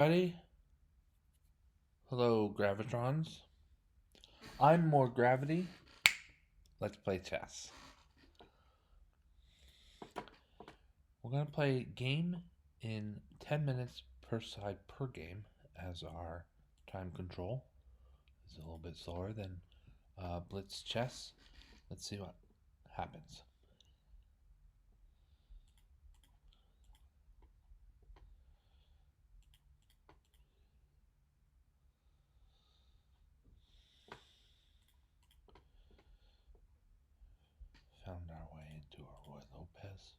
Ready? Hello, Gravitrons. I'm more gravity. Let's play chess. We're going to play game in 10 minutes per side per game as our time control. It's a little bit slower than Blitz chess. Let's see what happens. Found our way into our Roy Lopez.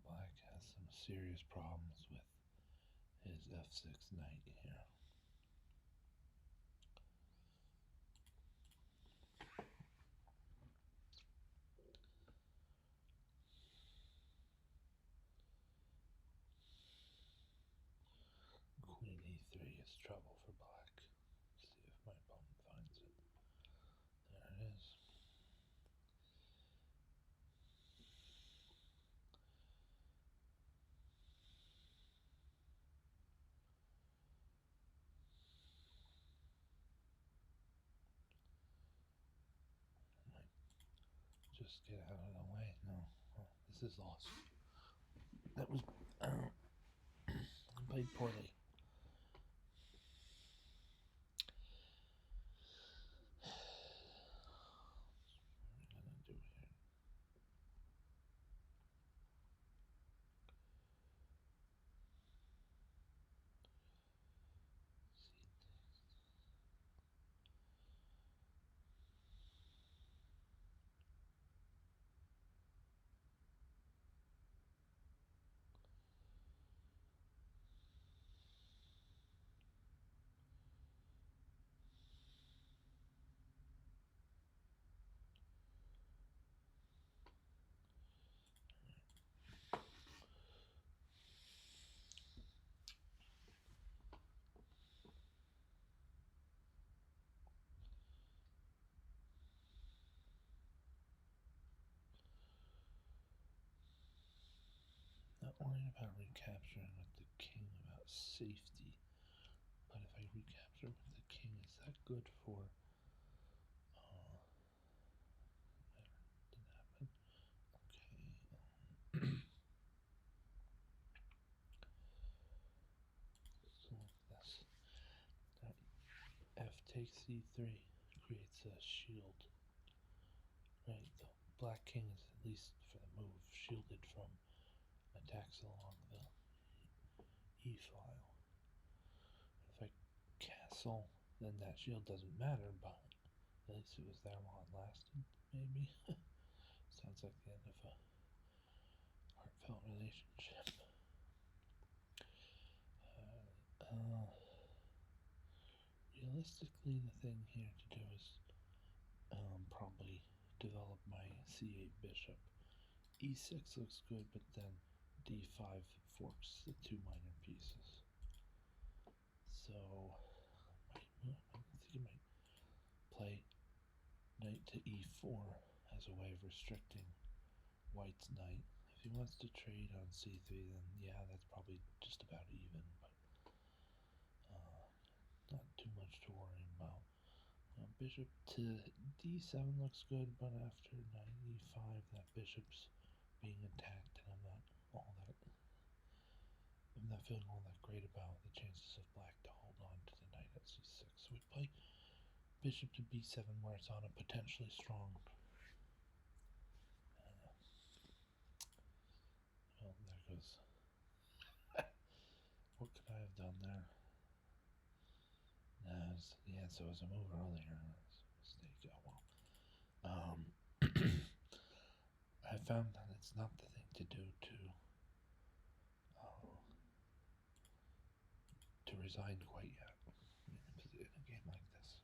Black has some serious problems with his f6 knight here. Queen e3 is trouble for black. Let's see if my opponent finds it. There it is. Just get out of the way. No, oh, this is lost. That was played poorly. What are we gonna do here? Not worried about recapturing with the king about safety, but if I recapture with the king, is that good for? Didn't happen. Okay. So this that f takes c3 creates a shield. Right, the black king is at least for the move shielded from attacks along the E file. If I castle, then that shield doesn't matter, but at least it was there while it lasted, maybe. Sounds like the end of a heartfelt relationship. Realistically, the thing here to do is probably develop my c8 bishop. e6 looks good, but then d5 forks the two minor pieces. So I think I might play knight to e4 as a way of restricting white's knight. If he wants to trade on c3, then yeah, that's probably just about even, but not too much to worry about. Bishop to d7 looks good, but after knight e5, that bishop's being attacked, and I'm not feeling all that great about the chances of black to hold on to the knight at c6. So we play bishop to b7, where it's on a potentially strong. Well, there goes. What could I have done there? Yeah, so it was a move earlier. It's a mistake. Oh well. I found that it's not the thing to do to resign quite yet in a game like this.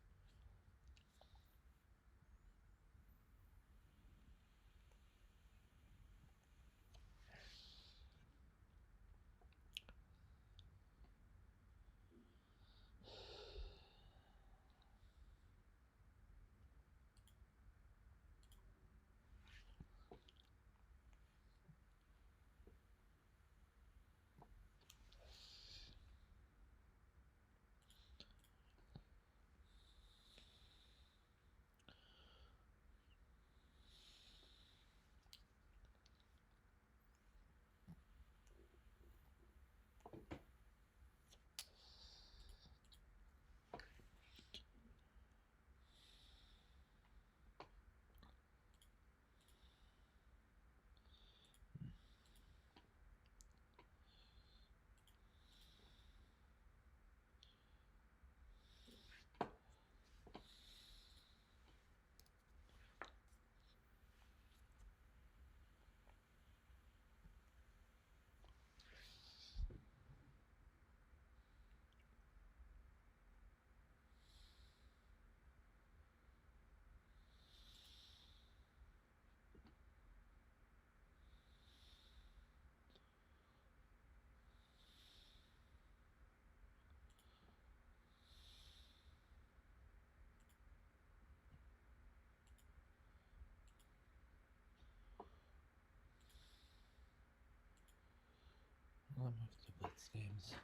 I'll move to blitz games.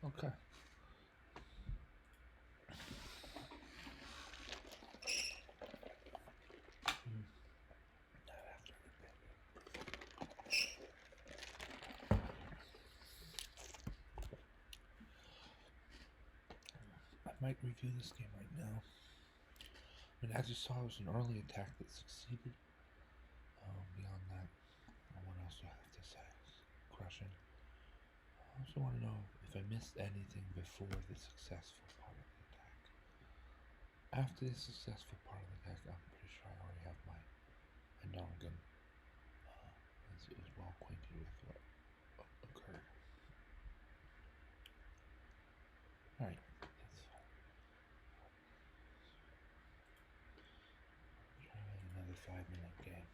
Okay. Mm. Not after the bed. I might review this game right now. I mean, as you saw, it was an early attack that succeeded. Beyond that, what else do I have to say? Crushing. I also want to know if I missed anything before the successful part of the attack. After the successful part of the attack, I'm pretty sure I already have my noggin is well acquainted with what occurred. Alright, let's try another 5-minute game.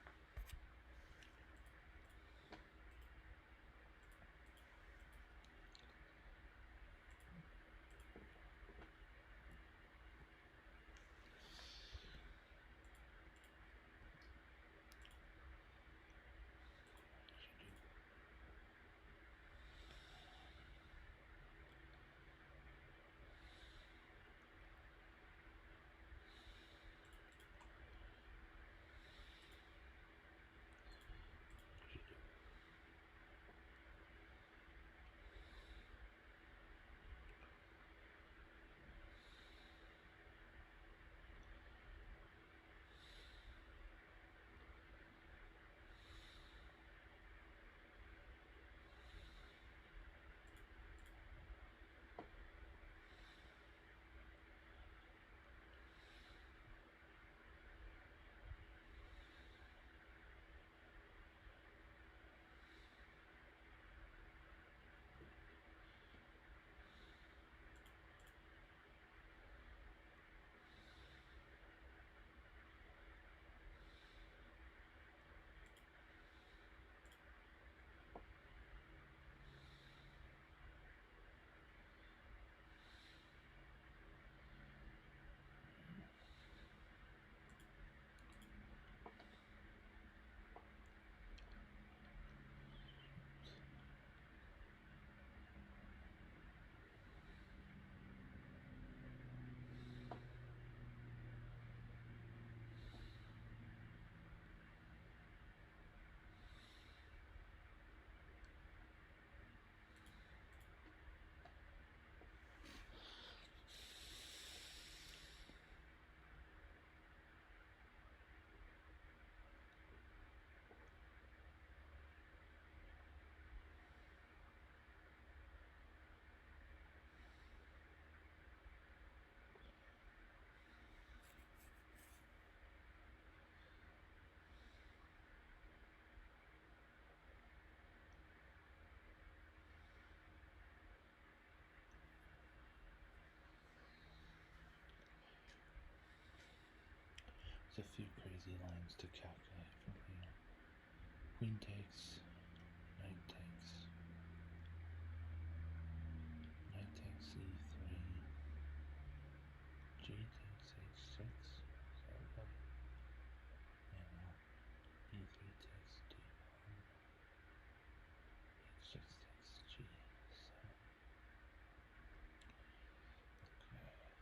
There's a few crazy lines to calculate from here. Queen takes, knight takes, knight takes e3, g takes h6, so okay. And e3 takes d1, h6 takes g7. Okay.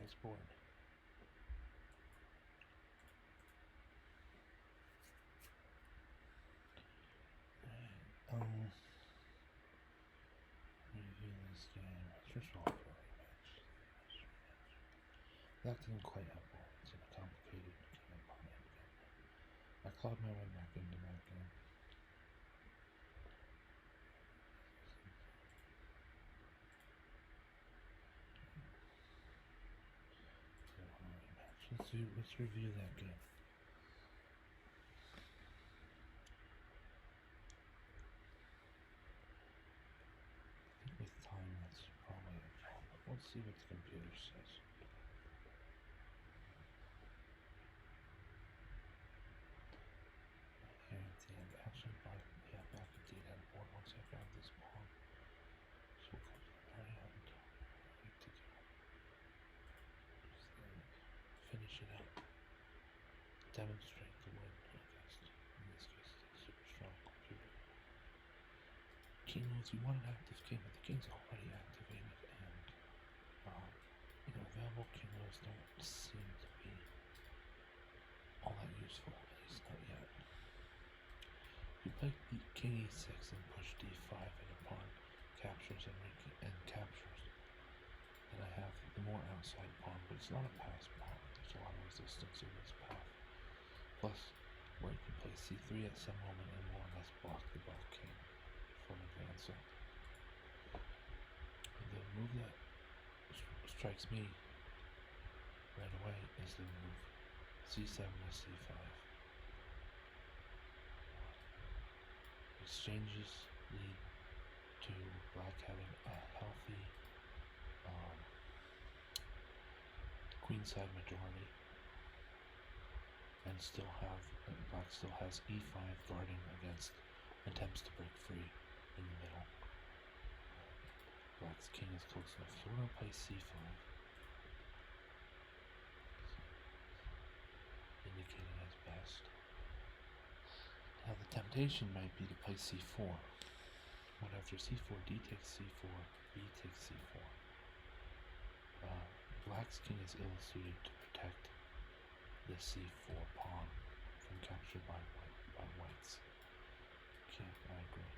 chessboard. Right. Review this game. First of all, rematch. That didn't quite happen. It's a complicated game opponent again. I clawed my way back into that game. Rematch. Let's review that game. I think with time that's probably a problem. Let's see what the computer says. Here at the end, actually, back at the end board once I grab this pawn. So we'll go to the very end. Right to go. Finish it out. Demonstrate the win, I guess. In this case, it's a super strong computer. King moves, you want an active king, but the king's already activated, and available king moves don't seem to be all that useful, at least not yet. You play king e6 and push d5 and a pawn captures and captures. Then I have the more outside pawn, but it's not a pass pawn. There's a lot of resistance in this path. Plus, white can play c3 at some moment and more or less block the black king from advancing. The move that strikes me right away is the move c7 to c5. Exchanges lead to black having a healthy queenside majority, and black still has e5 guarding against attempts to break free in the middle. Black's king is close enough, so we're going to play c5, indicating as best. Now the temptation might be to play c4, but after c4, d takes c4, b takes c4. Black's king is ill-suited to protect the c4 pawn from capture by white's king. I agree.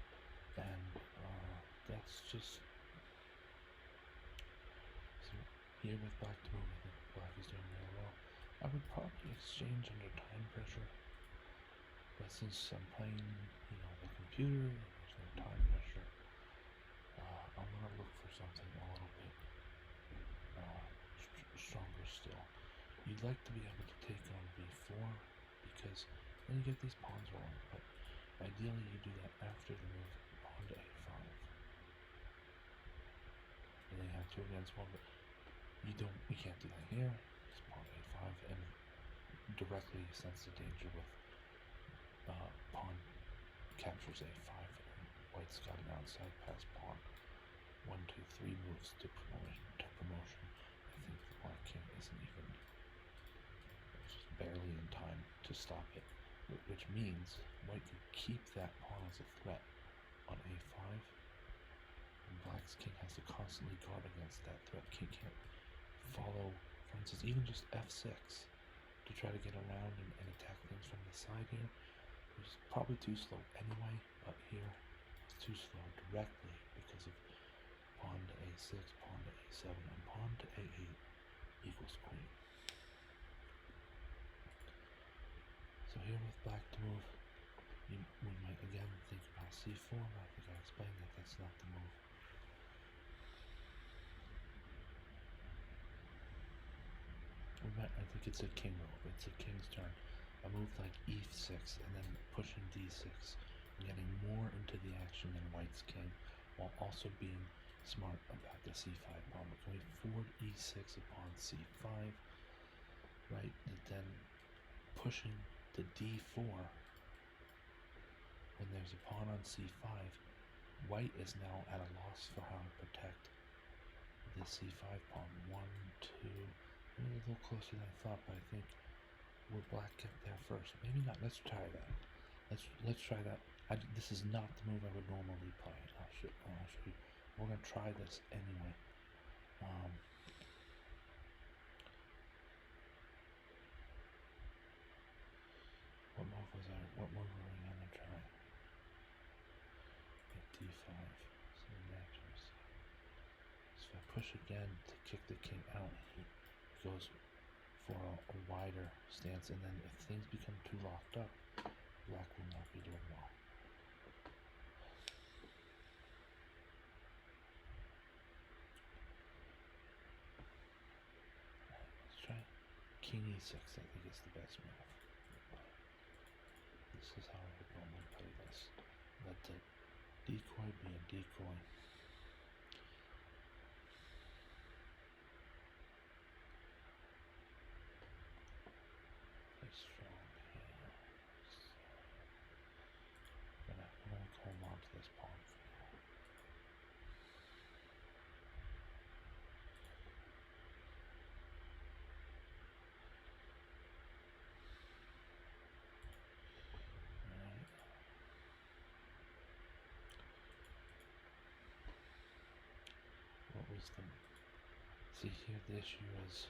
And that's just... So here with black to move, I think black is doing really well. I would probably exchange under time pressure, but since I'm playing, the computer, there's no time pressure, I'm going to look for something a little bit stronger still. You'd like to be able to take on b4 because then you get these pawns rolling, but ideally you do that after the move pawn to a5. And then you have 2 against 1, but you can't do that here. It's pawn a5 and directly sense the danger with pawn captures a5 and white's got an outside pass pawn. 1, 2, 3 moves to promotion. I think the black king isn't even just barely in time to stop it, which means white can keep that pawn as a threat on a5, and black's king has to constantly guard against that threat. King can't follow, for instance, even just f6 to try to get around and attack things from the side here. It's probably too slow anyway, but here it's too slow directly because of pawn to a6, pawn to a7, and pawn to a8 equals queen. So here with black to move, we might again think about c4, but I think I explained that that's not the move. I think it's a king move. It's a king's turn. A move like e6 and then pushing d6, and getting more into the action than white's king, while also being smart about the c5 pawn. We're going forward e6 upon c5, right? And then pushing to d4 when there's a pawn on c5. White is now at a loss for how to protect the c5 pawn. 1, 2, maybe a little closer than I thought, but I think will black get there first? Maybe not. Let's try that. Let's try that. This is not the move I would normally play. I'll show you. We're gonna try this anyway. So the matches. So if I push again to kick the king out, he goes for a wider stance, and then if things become too locked up, black will not be doing well. Let's try king e6. I think is the best move. This is how I would normally play this. Let the decoy be a decoy. Play strong here. So I'm gonna hold on to this pawn for now. Alright. What was the... See here, the issue is...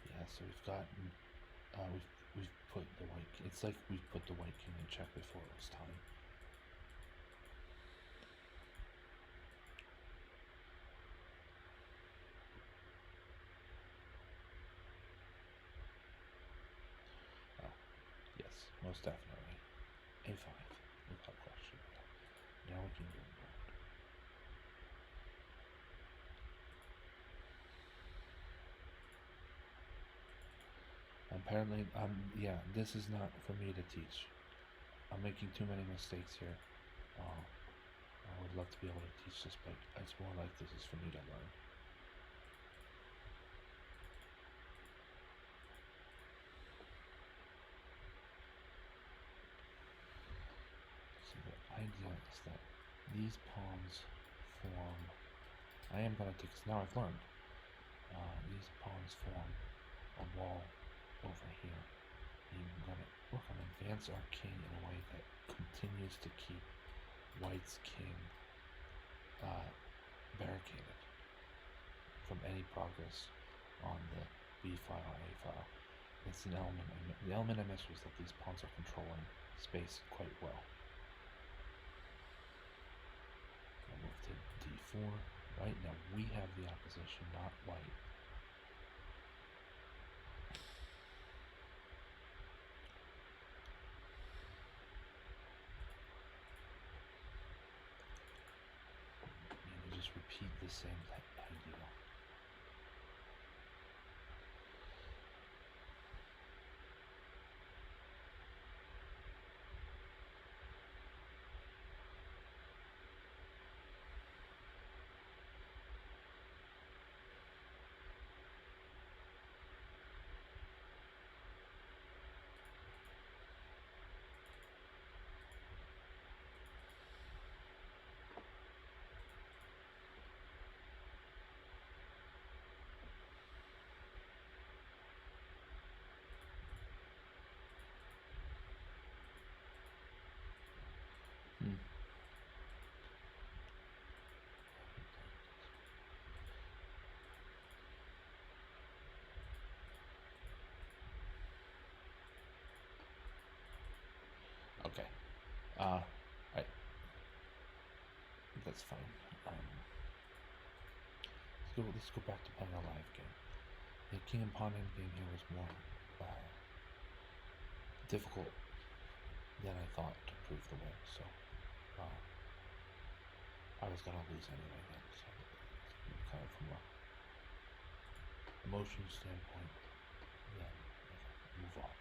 Yeah, so we've gotten... we've put the white... It's like we've put the white king in check before it was time. Yes, most definitely. A5, without question. Now we can go board. Apparently, yeah, this is not for me to teach. I'm making too many mistakes here. I would love to be able to teach this, but it's more like this is for me to learn. So the idea is that these pawns form... I am going to take... Now I've learned. These pawns form a wall over here. I'm going to work on advance our king in a way that continues to keep white's king barricaded from any progress on the b file or a file. It's an element. The element I missed was that these pawns are controlling space quite well. I'll move to d4. Right now we have the opposition, not white. Just repeat the same idea. Okay. That's fine. Let's go back to playing a live game. The king and pawn game here was more difficult than I thought to prove the win. So I was gonna lose anyway then. So kind of from a emotion standpoint, then move on.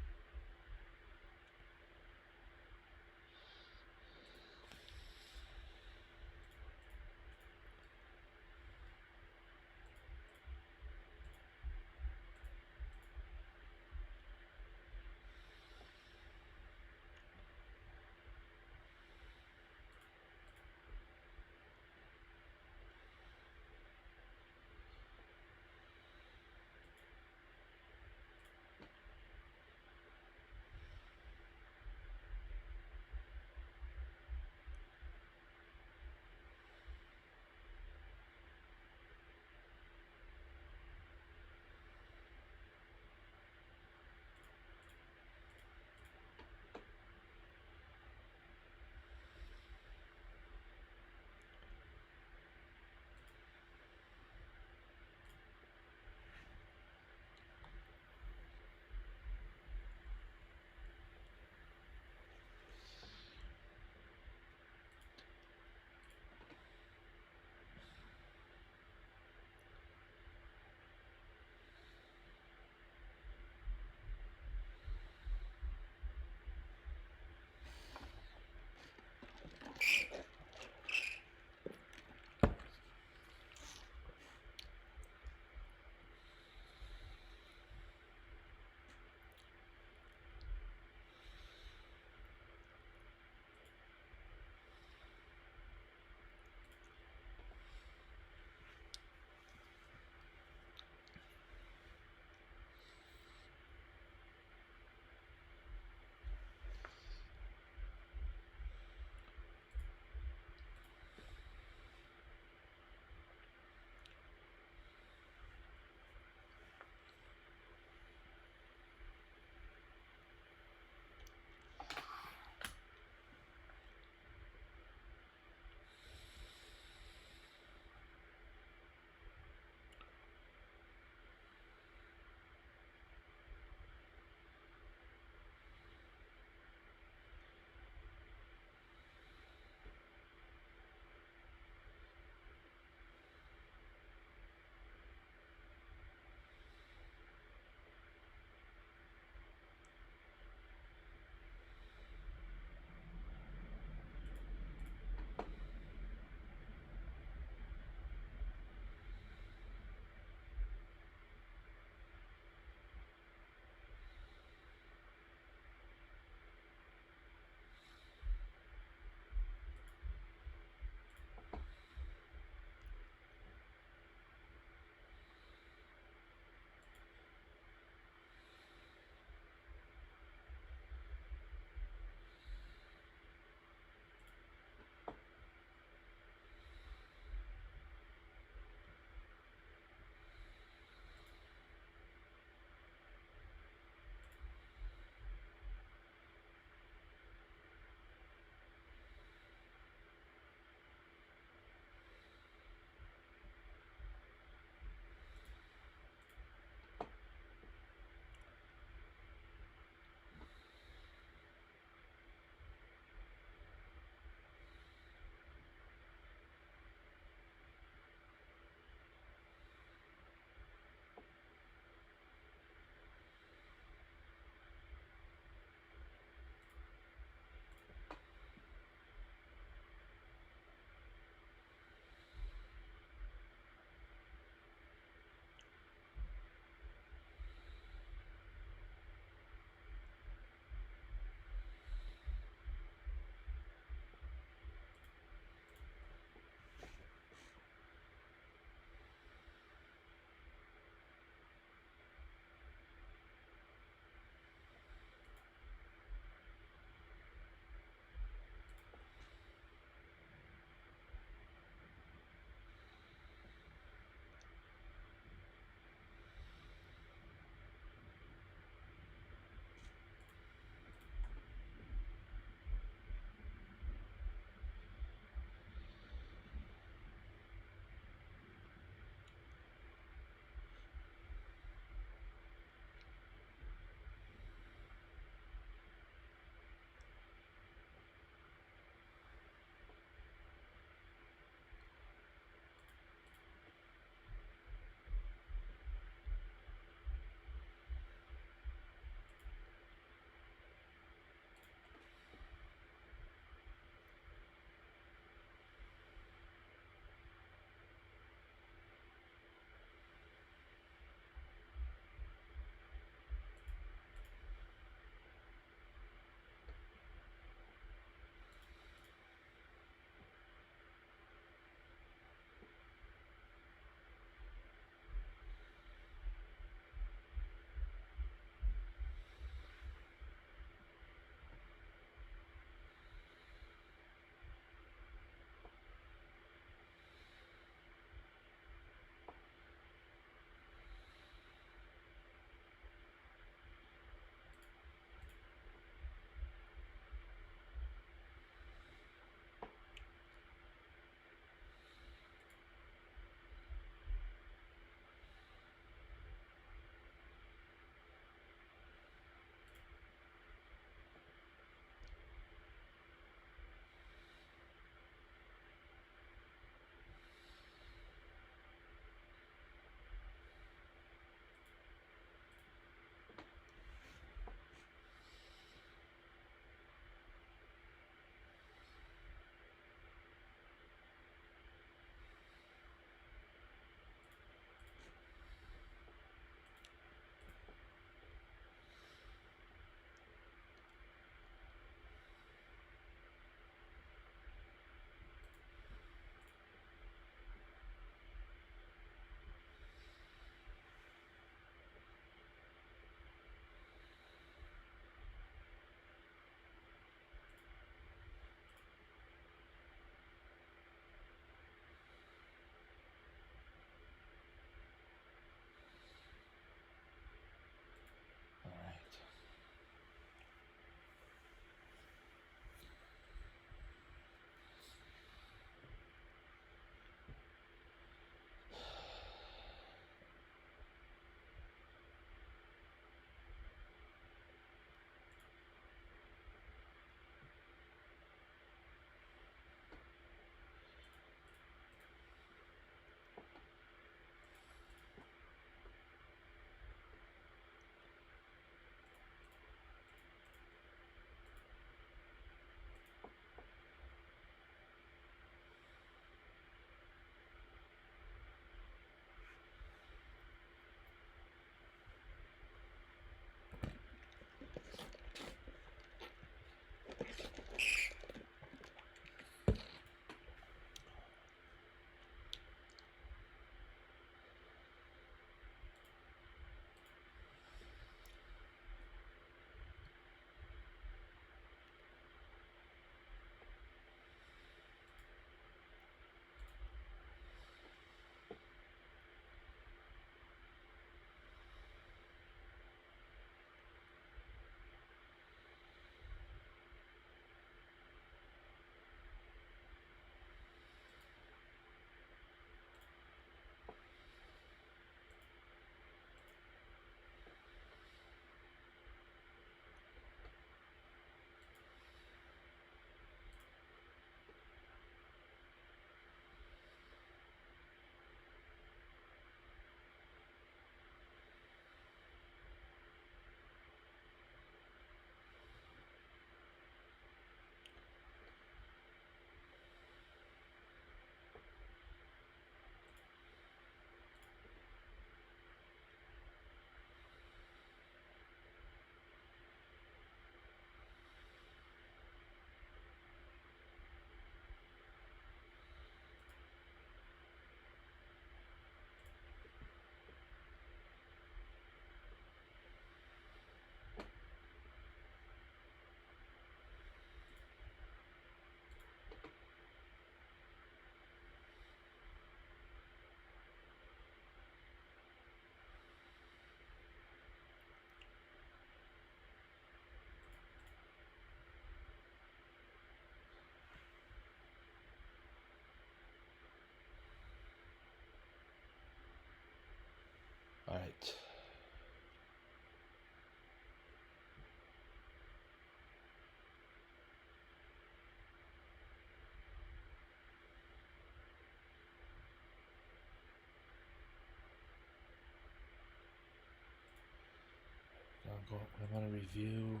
I'm gonna review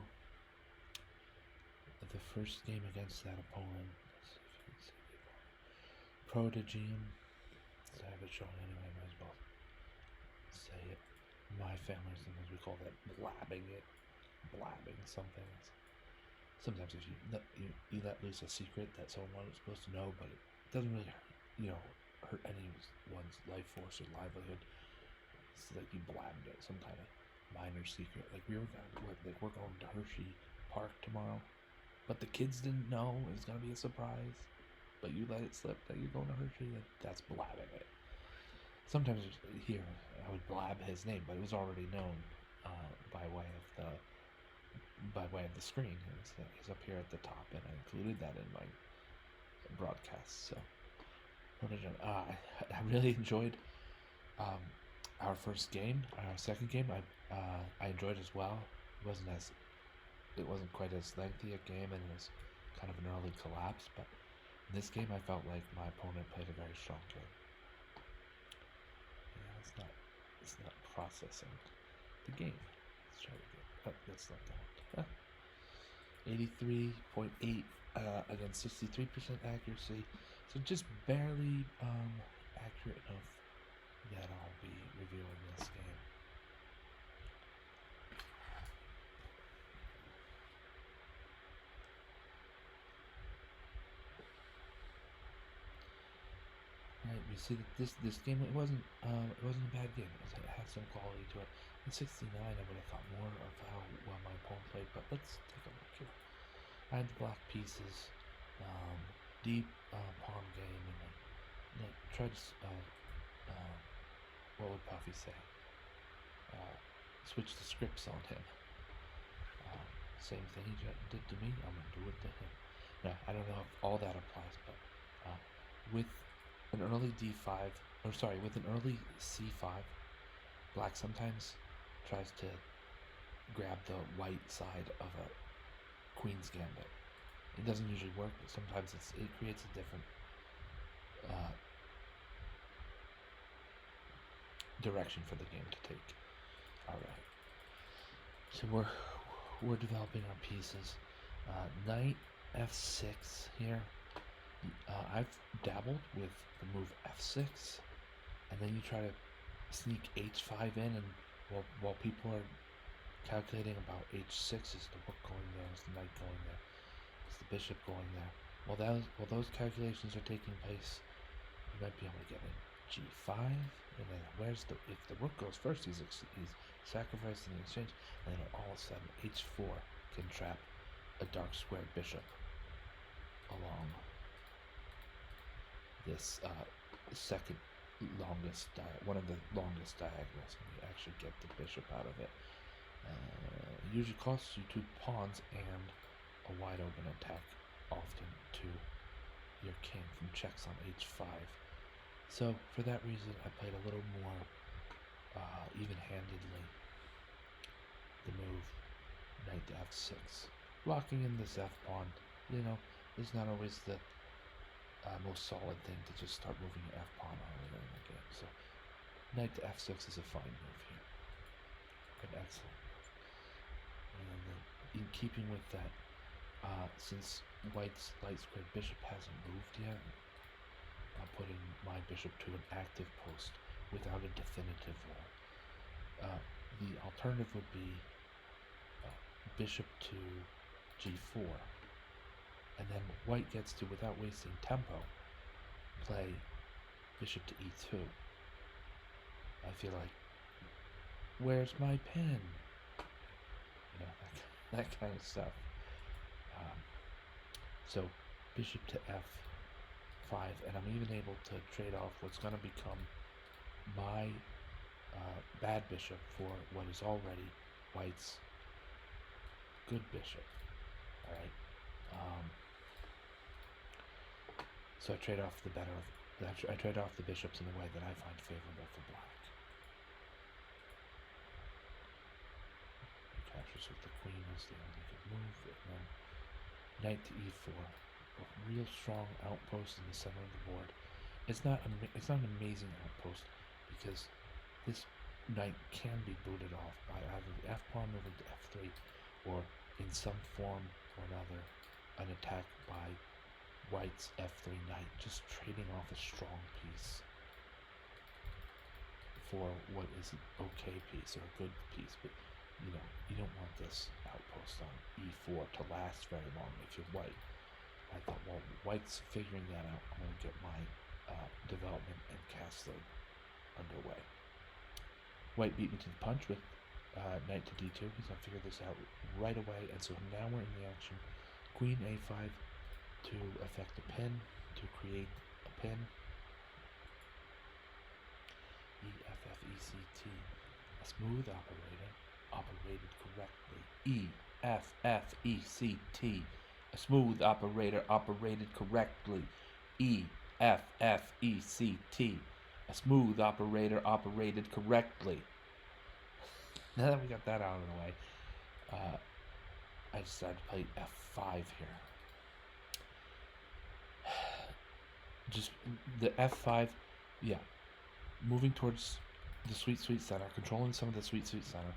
the first game against that opponent. Let's see if you can see the Prodigium. So I have it showing anyway. Might as well say it. My family, sometimes we call that blabbing it, blabbing something. Sometimes if you let loose a secret that someone is supposed to know, but it doesn't really hurt anyone's life force or livelihood. It's like you blabbed it, some kind of minor secret. Like we're going to Hershey Park tomorrow, but the kids didn't know it was gonna be a surprise. But you let it slip that you're going to Hershey. That's blabbing it. Sometimes here I would blab his name, but it was already known by way of the screen. He's up here at the top, and I included that in my broadcast. So, I really enjoyed our first game. Our second game, I enjoyed as well. It wasn't quite as lengthy a game, and it was kind of an early collapse. But in this game, I felt like my opponent played a very strong game. Yeah, it's not processing the game. Let's try to get. Oh, that's not that. 83.8 against 63% accuracy, so just barely accurate enough that I'll be reviewing this game. Alright, we see that this game it wasn't a bad game. It had some quality to it. In 69, I would have thought more of how well my opponent played, but let's take a look here. I had the black pieces, deep pawn game, and then tried to, what would Puffy say? Switch the scripts on him. Same thing he did to me, I'm going to do it to him. Now, I don't know if all that applies, but with an early with an early C5, black sometimes tries to grab the white side of a queen's gambit. It doesn't usually work, but sometimes it creates a different direction for the game to take. Alright. So we're developing our pieces. Knight F6 here. I've dabbled with the move F6, and then you try to sneak H5 in, and while people are calculating about H6, is the rook going there, is the knight going there, is the bishop going there. While those calculations are taking place, you might be able to get in G5, and then if the rook goes first, he's sacrificing the exchange, and then all of a sudden H4 can trap a dark squared bishop along this second longest one of the longest diagonals, and you actually get the bishop out of it. It usually costs you 2 pawns and a wide open attack, often to your king from checks on H5. So for that reason, I played a little more even-handedly the move knight to F6, blocking in this F pawn. Is not always the most solid thing to just start moving your F pawn earlier in the game. So knight to F6 is a fine move here. An excellent move. And then in keeping with that, since white's light squared bishop hasn't moved yet, I'm putting my bishop to an active post without a definitive role. The alternative would be bishop to G4. And then white gets to, without wasting tempo, play bishop to E2. I feel like, where's my pen? That kind of stuff. So bishop to F5, and I'm even able to trade off what's going to become my bad bishop for what is already white's good bishop. All right. So I trade off the bishops in the way that I find favorable for black. He captures with the queen is the only good move, and then knight to E4, a real strong outpost in the center of the board. It's not an amazing outpost because this knight can be booted off by either the f-pawn moving to f3 or in some form or another an attack by white's f3 knight, just trading off a strong piece for what is an okay piece or a good piece. But you don't want this outpost on e4 to last very long if you're white. I thought, well, white's figuring that out. I'm going to get my development and castling underway. White beat me to the punch with knight to d2. He's going to figure this out right away, and so now we're in the action. Queen a5 to affect the pin, to create a pin. EFF ECT, a smooth operator, operated correctly. EFF ECT, a smooth operator operated correctly. EFF ECT, a smooth operator operated correctly. Now that we got that out of the way, I decided to play f5 here. Just the f5, yeah, moving towards the sweet center, controlling some of the sweet center,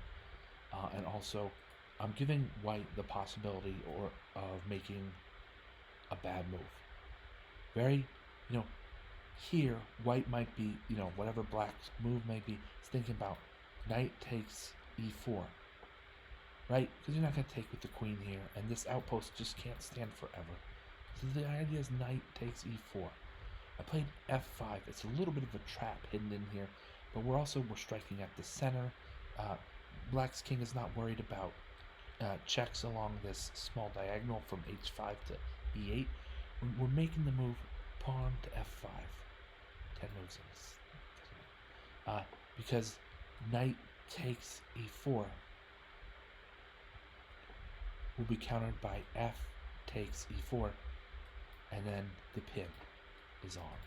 and also I'm giving white the possibility of making a bad move. Very, here white might be, whatever black's move may be, is thinking about knight takes e4, right? Because you're not going to take with the queen here, and this outpost just can't stand forever. So the idea is knight takes e4. I played f5. It's a little bit of a trap hidden in here, but we're striking at the center. Black's king is not worried about checks along this small diagonal from h5 to e8. We're making the move pawn to f5. 10 moves in this. Because knight takes e4 will be countered by f takes e4, and then the pin is on.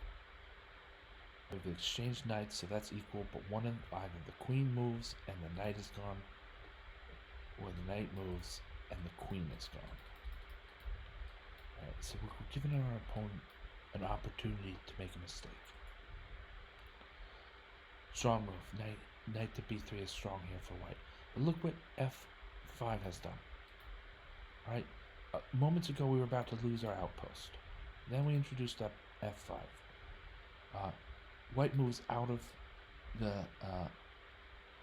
We've exchanged knights, so that's equal, but either the queen moves and the knight is gone, or the knight moves and the queen is gone. Alright, so we're giving our opponent an opportunity to make a mistake. Strong move. Knight to b3 is strong here for white. But look what f5 has done. Alright, moments ago we were about to lose our outpost. Then we introduced up f5. White moves out of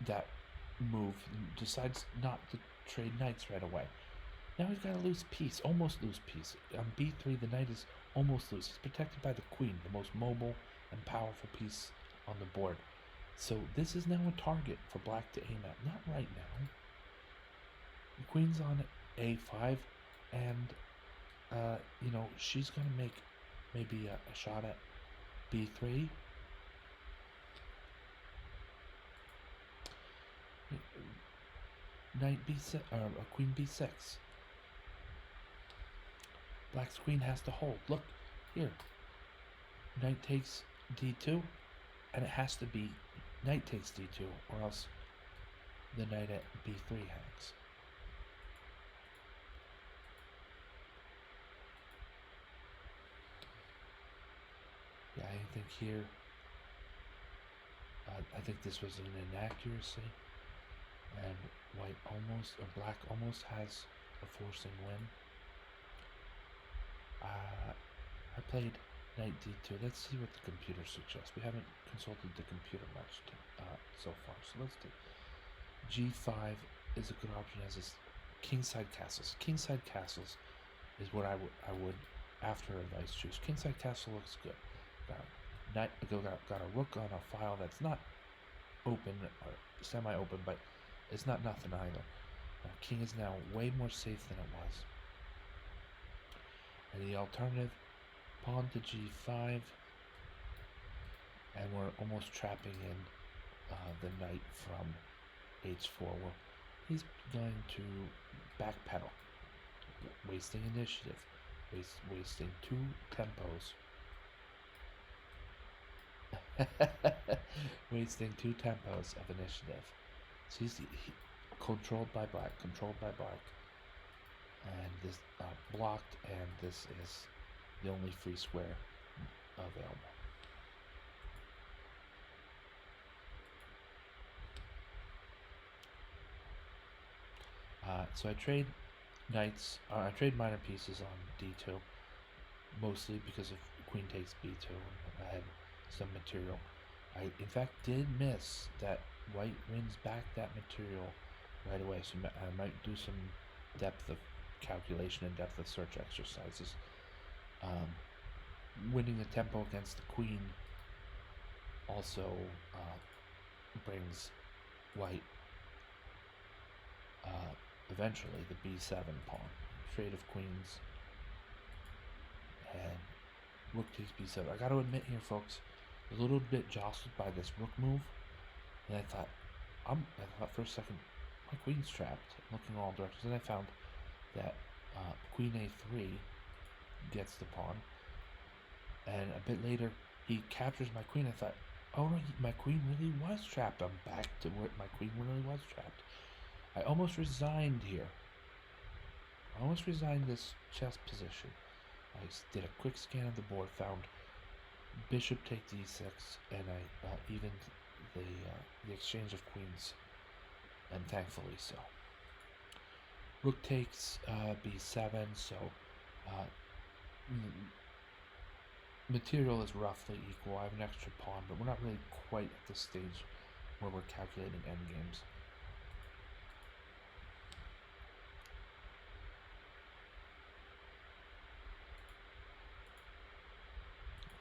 that move and decides not to trade knights right away. Now he's got to lose piece, almost lose piece. On b3 the knight is almost loose. He's protected by the queen, the most mobile and powerful piece on the board. So this is now a target for black to aim at. Not right now. The queen's on a5, and she's going to make maybe a shot at b3. Knight b6, or queen b6. Black's queen has to hold. Look here. Knight takes d2, and it has to be knight takes d2, or else the knight at b3 hangs. Yeah, I think here, I think this was an inaccuracy, and black almost has a forcing win. I played knight d2. Let's see what the computer suggests. We haven't consulted the computer much so far, so let's do g5 is a good option as is kingside castles. Kingside castles is what I would after advice choose. Kingside castle looks good. Got a rook on a file that's not open or semi-open, but it's not nothing either. King is now way more safe than it was. And the alternative, pawn to g5, and we're almost trapping in the knight from h4. Well, he's going to backpedal, wasting initiative, wasting 2 tempos. Wasting 2 tempos of initiative. So he's controlled by black, and this blocked, and this is the only free square available. So I trade knights. I trade minor pieces on d2, mostly because of queen takes b2, and I had some material. I in fact did miss that white wins back that material right away. So I might do some depth of calculation and depth of search exercises. Winning the tempo against the queen also brings white eventually the b7 pawn. Trade of queens and rook takes b7. I got to admit here, folks, a little bit jostled by this rook move, and I thought for a second, my queen's trapped, looking all directions. And I found that queen a3 gets the pawn, and a bit later he captures my queen. I thought, oh no, my queen really was trapped. I'm back to where my queen really was trapped. I almost resigned here. I almost resigned this chess position. I did a quick scan of the board, found bishop takes e6, and I evened the exchange of queens, and thankfully so. Rook takes b7, so material is roughly equal. I have an extra pawn, but we're not really quite at the stage where we're calculating endgames.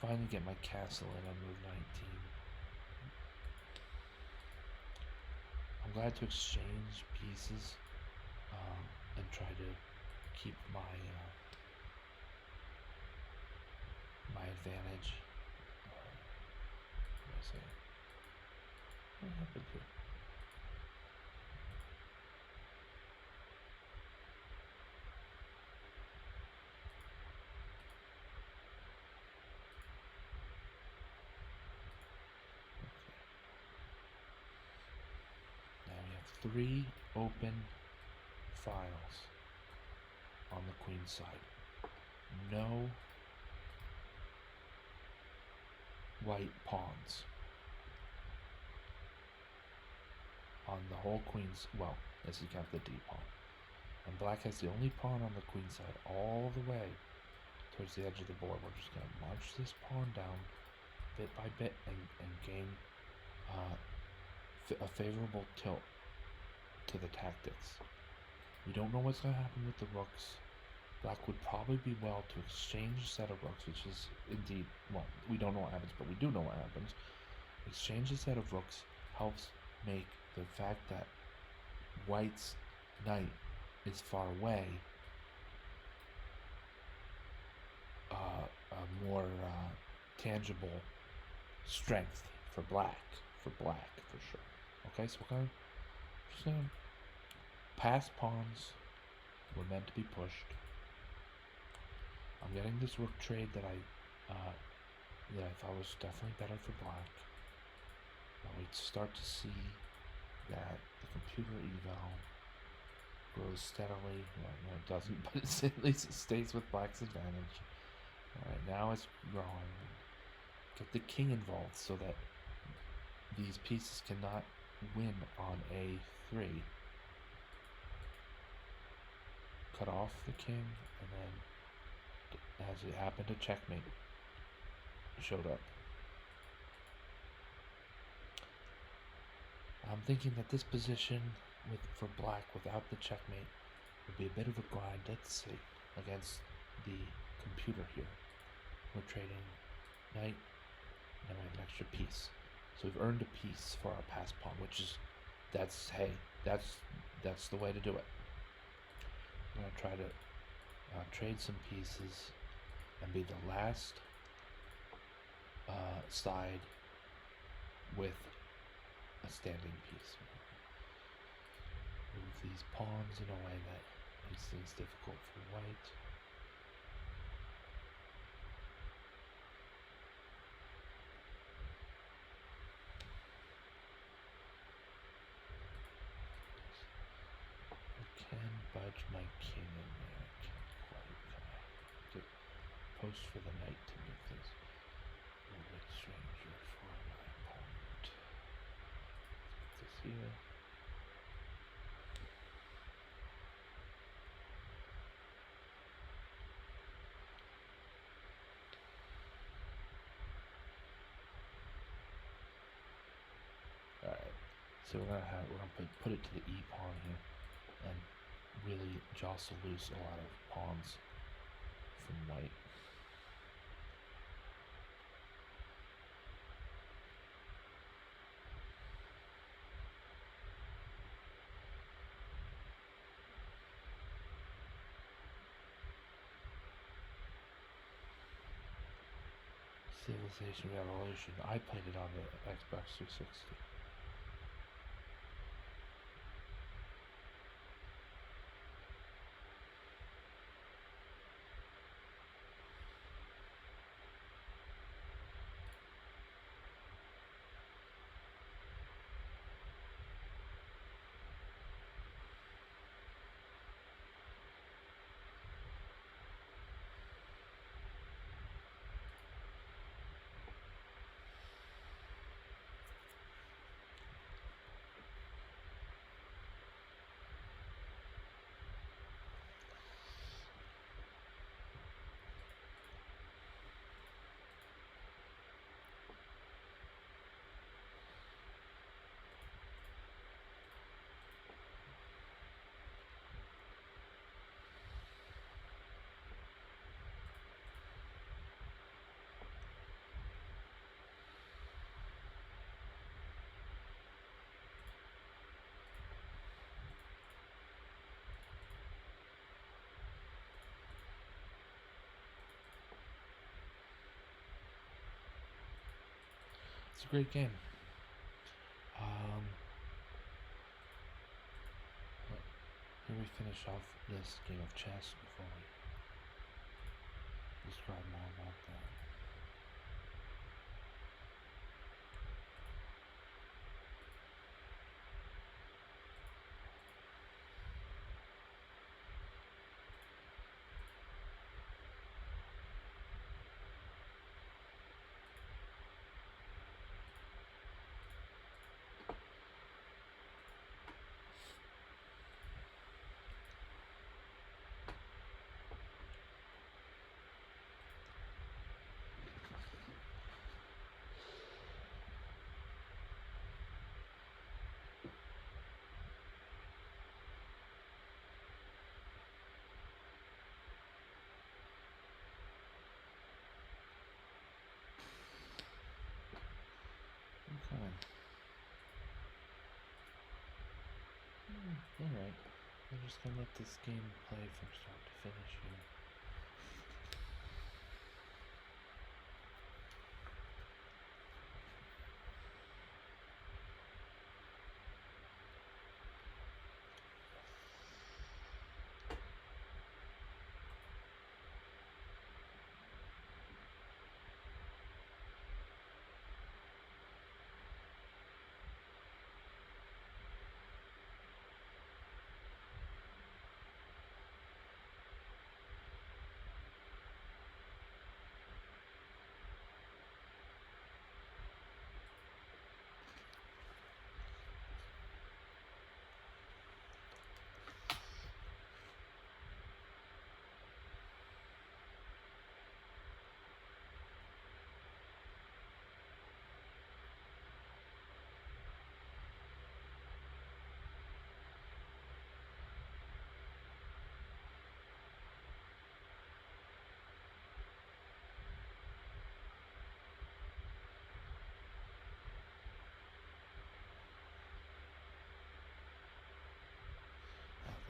Finally get my castle in on move 19. I'm glad to exchange pieces and try to keep my my advantage. What did I say? What happened here? Now we have 3 open files on the queen side. No white pawns on the whole queen's, well, as you count the d pawn. And black has the only pawn on the queen side all the way towards the edge of the board. We're just going to march this pawn down bit by bit and gain a favorable tilt to the tactics. We don't know what's going to happen with the rooks. Black would probably be well to exchange a set of rooks, which is indeed, well, we don't know what happens, but we do know what happens. Exchange a set of rooks helps make the fact that white's knight is far away a more tangible strength for black for sure. Okay, so we're just gonna pass pawns. We're meant to be pushed. I'm getting this rook trade that I thought was definitely better for black. Now we start to see that the computer eval grows steadily. Well, no, it doesn't, but at least it stays with black's advantage. Alright, now it's growing. Get the king involved so that these pieces cannot win on a3. Cut off the king, and then, as it happened, a checkmate showed up. I'm thinking that this position for black without the checkmate would be a bit of a grind, let's see, against the computer here. We're trading knight, and we have an extra piece. So we've earned a piece for our pass pawn, which is, that's the way to do it. I'm going to try to trade some pieces and be the last side with a standing piece. Move these pawns in a way that makes things difficult for white. I can budge my king in there. I can't quite. Can I post for the knight to make this a little bit stranger for my opponent. Let's put this here. So we're gonna put it to the E pawn here and really jostle loose a lot of pawns from white. Civilization Revolution. I played it on the Xbox 360. It's a great game. Here we finish off this game of chess before we describe more about that. Okay. Alright. We're just gonna let this game play from start to finish here.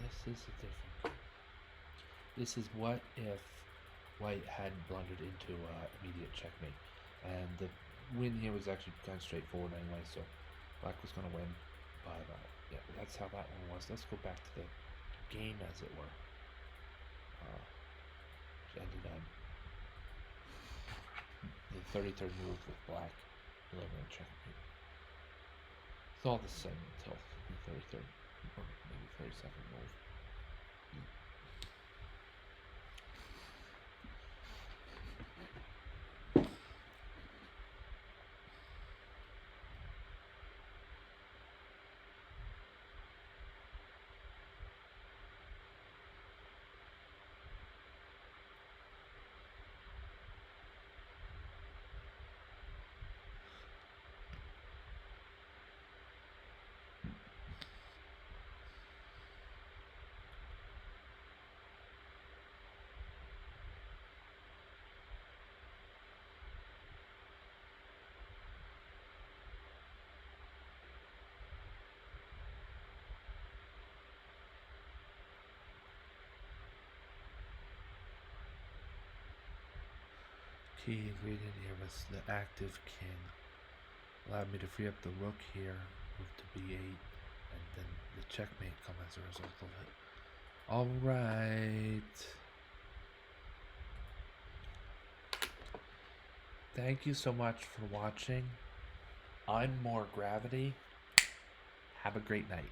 This is a different. This is what if White hadn't blundered into immediate checkmate, and the win here was actually kind of straightforward anyway. So Black was going to win, but yeah, that's how that one was. Let's go back to the game, as it were. Which ended on the 33rd move with Black delivering checkmate. It's all the same until the 33rd or maybe 32nd move. Key ingredient here was the active king. Allowed me to free up the rook here, move to b8, and then the checkmate come as a result of it. Alright. Thank you so much for watching. I'm More Gravity. Have a great night.